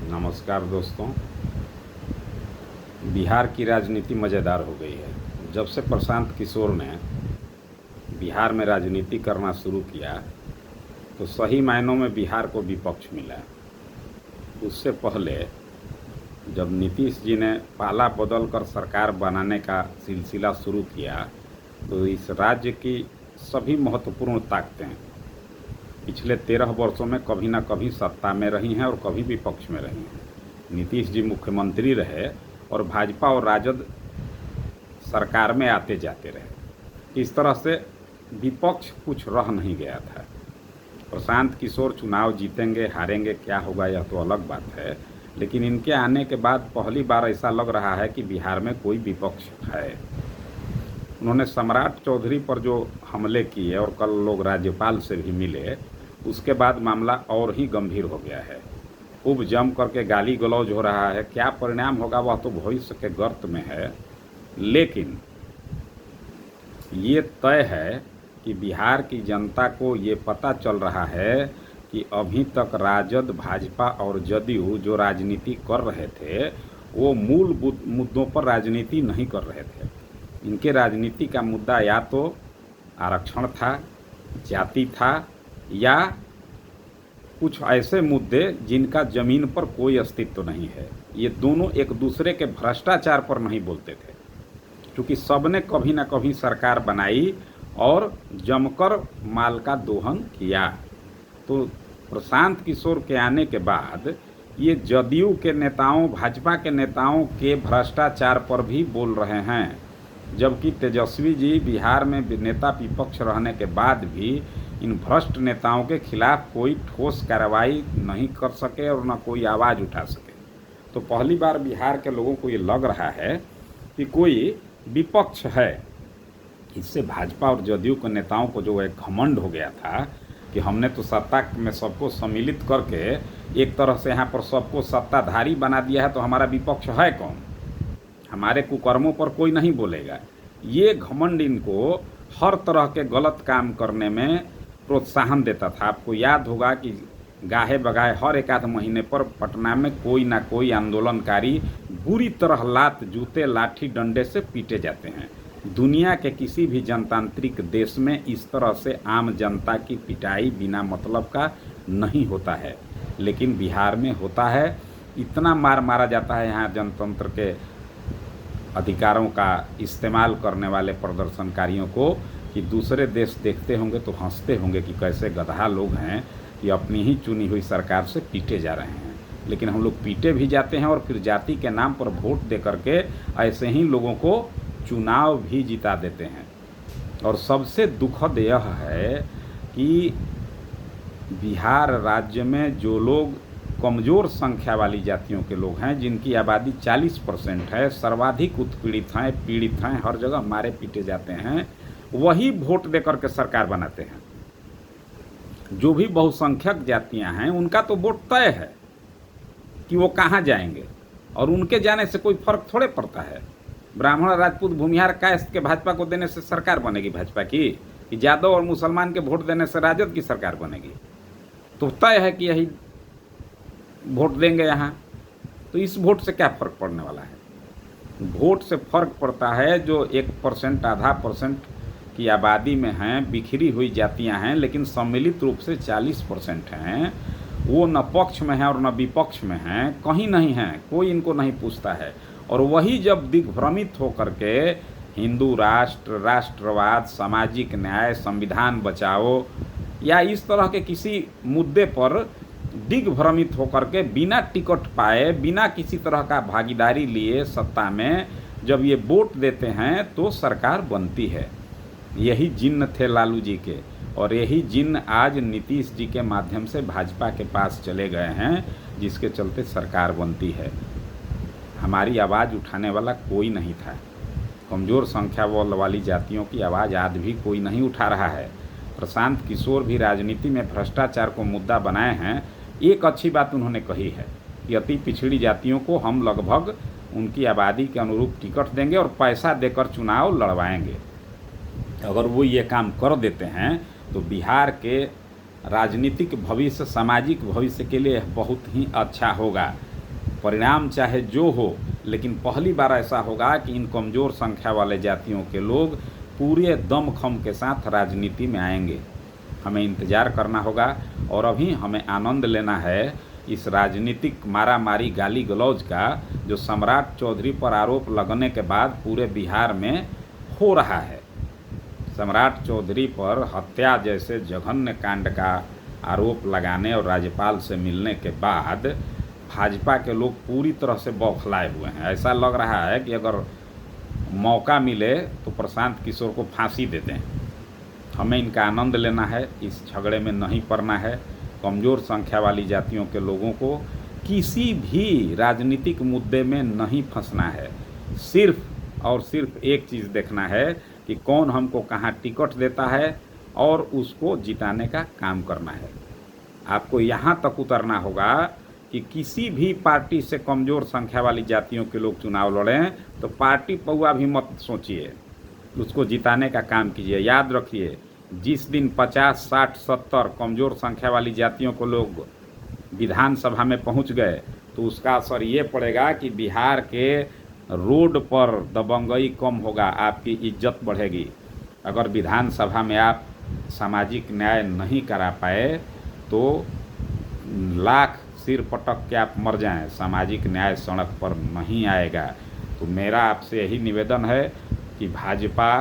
नमस्कार दोस्तों। बिहार की राजनीति मज़ेदार हो गई है। जब से प्रशांत किशोर ने बिहार में राजनीति करना शुरू किया तो सही मायनों में बिहार को विपक्ष मिला। उससे पहले जब नीतीश जी ने पाला बदल कर सरकार बनाने का सिलसिला शुरू किया तो इस राज्य की सभी महत्वपूर्ण ताकतें पिछले 13 वर्षों में कभी ना कभी सत्ता में रही हैं और कभी विपक्ष में रही हैं। नीतीश जी मुख्यमंत्री रहे और भाजपा और राजद सरकार में आते जाते रहे। इस तरह से विपक्ष कुछ रह नहीं गया था। प्रशांत किशोर चुनाव जीतेंगे हारेंगे क्या होगा यह तो अलग बात है, लेकिन इनके आने के बाद पहली बार ऐसा लग रहा है कि बिहार में कोई विपक्ष है। उन्होंने सम्राट चौधरी पर जो हमले किए और कल लोग राज्यपाल से भी मिले, उसके बाद मामला और ही गंभीर हो गया है। खूब जम करके गाली गलौज हो रहा है। क्या परिणाम होगा वह तो भविष्य के गर्त में है, लेकिन ये तय है कि बिहार की जनता को ये पता चल रहा है कि अभी तक राजद, भाजपा और जदयू जो राजनीति कर रहे थे वो मूल मुद्दों पर राजनीति नहीं कर रहे थे। इनके राजनीति का मुद्दा या तो आरक्षण था, जाति था, या कुछ ऐसे मुद्दे जिनका ज़मीन पर कोई अस्तित्व नहीं है। ये दोनों एक दूसरे के भ्रष्टाचार पर नहीं बोलते थे, क्योंकि सबने कभी ना कभी सरकार बनाई और जमकर माल का दोहन किया। तो प्रशांत किशोर के आने के बाद ये जदयू के नेताओं, भाजपा के नेताओं के भ्रष्टाचार पर भी बोल रहे हैं, जबकि तेजस्वी जी बिहार में नेता विपक्ष रहने के बाद भी इन भ्रष्ट नेताओं के खिलाफ कोई ठोस कार्रवाई नहीं कर सके और न कोई आवाज़ उठा सके। तो पहली बार बिहार के लोगों को ये लग रहा है कि कोई विपक्ष है। इससे भाजपा और जदयू के नेताओं को जो एक घमंड हो गया था कि हमने तो सत्ता में सबको सम्मिलित करके एक तरह से यहाँ पर सबको सत्ताधारी बना दिया है, तो हमारा विपक्ष है कौन? हमारे कुकर्मों पर कोई नहीं बोलेगा। ये घमंड इनको हर तरह के गलत काम करने में प्रोत्साहन देता था। आपको याद होगा कि गाहे बगाहे हर एक आध महीने पर पटना में कोई ना कोई आंदोलनकारी बुरी तरह लात, जूते, लाठी, डंडे से पीटे जाते हैं। दुनिया के किसी भी जनतांत्रिक देश में इस तरह से आम जनता की पिटाई बिना मतलब का नहीं होता है, लेकिन बिहार में होता है। इतना मार मारा जाता है यहाँ जनतंत्र के अधिकारों का इस्तेमाल करने वाले प्रदर्शनकारियों को कि दूसरे देश देखते होंगे तो हंसते होंगे कि कैसे गधा लोग हैं कि अपनी ही चुनी हुई सरकार से पीटे जा रहे हैं। लेकिन हम लोग पीटे भी जाते हैं और फिर जाति के नाम पर वोट दे करके ऐसे ही लोगों को चुनाव भी जिता देते हैं। और सबसे दुखद यह है कि बिहार राज्य में जो लोग कमज़ोर संख्या वाली जातियों के लोग हैं, जिनकी आबादी 40% है, सर्वाधिक उत्पीड़ित हैं, पीड़ित हैं, हर जगह मारे पीटे जाते हैं, वही वोट दे करके सरकार बनाते हैं। जो भी बहुसंख्यक जातियां हैं उनका तो वोट तय है कि वो कहाँ जाएंगे, और उनके जाने से कोई फर्क थोड़े पड़ता है। ब्राह्मण, राजपूत, भूमिहार, कायस्थ के भाजपा को देने से सरकार बनेगी भाजपा की, कि यादव और मुसलमान के वोट देने से राजद की सरकार बनेगी? तो तय है कि यही वोट देंगे यहाँ। तो इस वोट से क्या फ़र्क पड़ने वाला है? वोट से फ़र्क पड़ता है जो 1%, आधा परसेंट की आबादी में हैं, बिखरी हुई जातियां हैं, लेकिन सम्मिलित रूप से 40% हैं। वो न पक्ष में हैं और न विपक्ष में हैं, कहीं नहीं हैं, कोई इनको नहीं पूछता है। और वही जब दिग्भ्रमित होकर के हिंदू राष्ट्र, राष्ट्रवाद, सामाजिक न्याय, संविधान बचाओ या इस तरह के किसी मुद्दे पर दिग्भ्रमित होकर के बिना टिकट पाए, बिना किसी तरह का भागीदारी लिए सत्ता में जब ये वोट देते हैं तो सरकार बनती है। यही जिन्न थे लालू जी के, और यही जिन्न आज नीतीश जी के माध्यम से भाजपा के पास चले गए हैं, जिसके चलते सरकार बनती है। हमारी आवाज़ उठाने वाला कोई नहीं था। कमज़ोर संख्या वाली जातियों की आवाज़ आज भी कोई नहीं उठा रहा है। प्रशांत किशोर भी राजनीति में भ्रष्टाचार को मुद्दा बनाए हैं। एक अच्छी बात उन्होंने कही है कि अति पिछड़ी जातियों को हम लगभग उनकी आबादी के अनुरूप टिकट देंगे और पैसा देकर चुनाव लड़वाएंगे। अगर वो ये काम कर देते हैं तो बिहार के राजनीतिक भविष्य, सामाजिक भविष्य के लिए बहुत ही अच्छा होगा। परिणाम चाहे जो हो, लेकिन पहली बार ऐसा होगा कि इन कमज़ोर संख्या वाले जातियों के लोग पूरे दमखम के साथ राजनीति में आएंगे। हमें इंतज़ार करना होगा और अभी हमें आनंद लेना है इस राजनीतिक मारामारी गाली गलौज का जो सम्राट चौधरी पर आरोप लगने के बाद पूरे बिहार में हो रहा है। सम्राट चौधरी पर हत्या जैसे जघन्य कांड का आरोप लगाने और राज्यपाल से मिलने के बाद भाजपा के लोग पूरी तरह से बौखलाए हुए हैं। ऐसा लग रहा है कि अगर मौका मिले तो प्रशांत किशोर को फांसी दे दें। हमें इनका आनंद लेना है, इस झगड़े में नहीं पड़ना है। कमज़ोर संख्या वाली जातियों के लोगों को किसी भी राजनीतिक मुद्दे में नहीं फंसना है। सिर्फ और सिर्फ एक चीज़ देखना है कि कौन हमको कहाँ टिकट देता है और उसको जिताने का काम करना है। आपको यहाँ तक उतरना होगा कि किसी भी पार्टी से कमज़ोर संख्या वाली जातियों के लोग चुनाव लड़ें तो पार्टी पौआ भी मत सोचिए, उसको जिताने का काम कीजिए। याद रखिए, जिस दिन 50, 60, 70 कमज़ोर संख्या वाली जातियों को लोग विधानसभा में पहुंच गए तो उसका असर ये पड़ेगा कि बिहार के रोड पर दबंगई कम होगा, आपकी इज्जत बढ़ेगी। अगर विधानसभा में आप सामाजिक न्याय नहीं करा पाए तो लाख सिर पटक के आप मर जाएं, सामाजिक न्याय सड़क पर नहीं आएगा। तो मेरा आपसे यही निवेदन है कि भाजपा,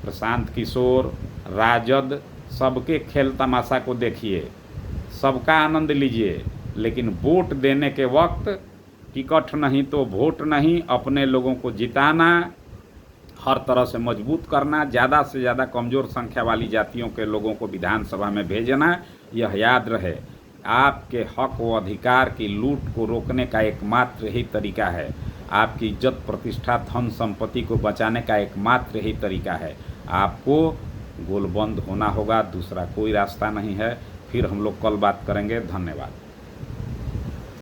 प्रशांत किशोर, राजद, सबके खेल तमाशा को देखिए, सबका आनंद लीजिए, लेकिन वोट देने के वक्त टिकट नहीं तो वोट नहीं, अपने लोगों को जिताना, हर तरह से मजबूत करना, ज़्यादा से ज़्यादा कमज़ोर संख्या वाली जातियों के लोगों को विधानसभा में भेजना। यह याद रहे, आपके हक व अधिकार की लूट को रोकने का एकमात्र यही तरीका है, आपकी इज्जत प्रतिष्ठा धन संपत्ति को बचाने का एकमात्र यही तरीका है। आपको गोलबंद होना होगा, दूसरा कोई रास्ता नहीं है। फिर हम लोग कल बात करेंगे। धन्यवाद।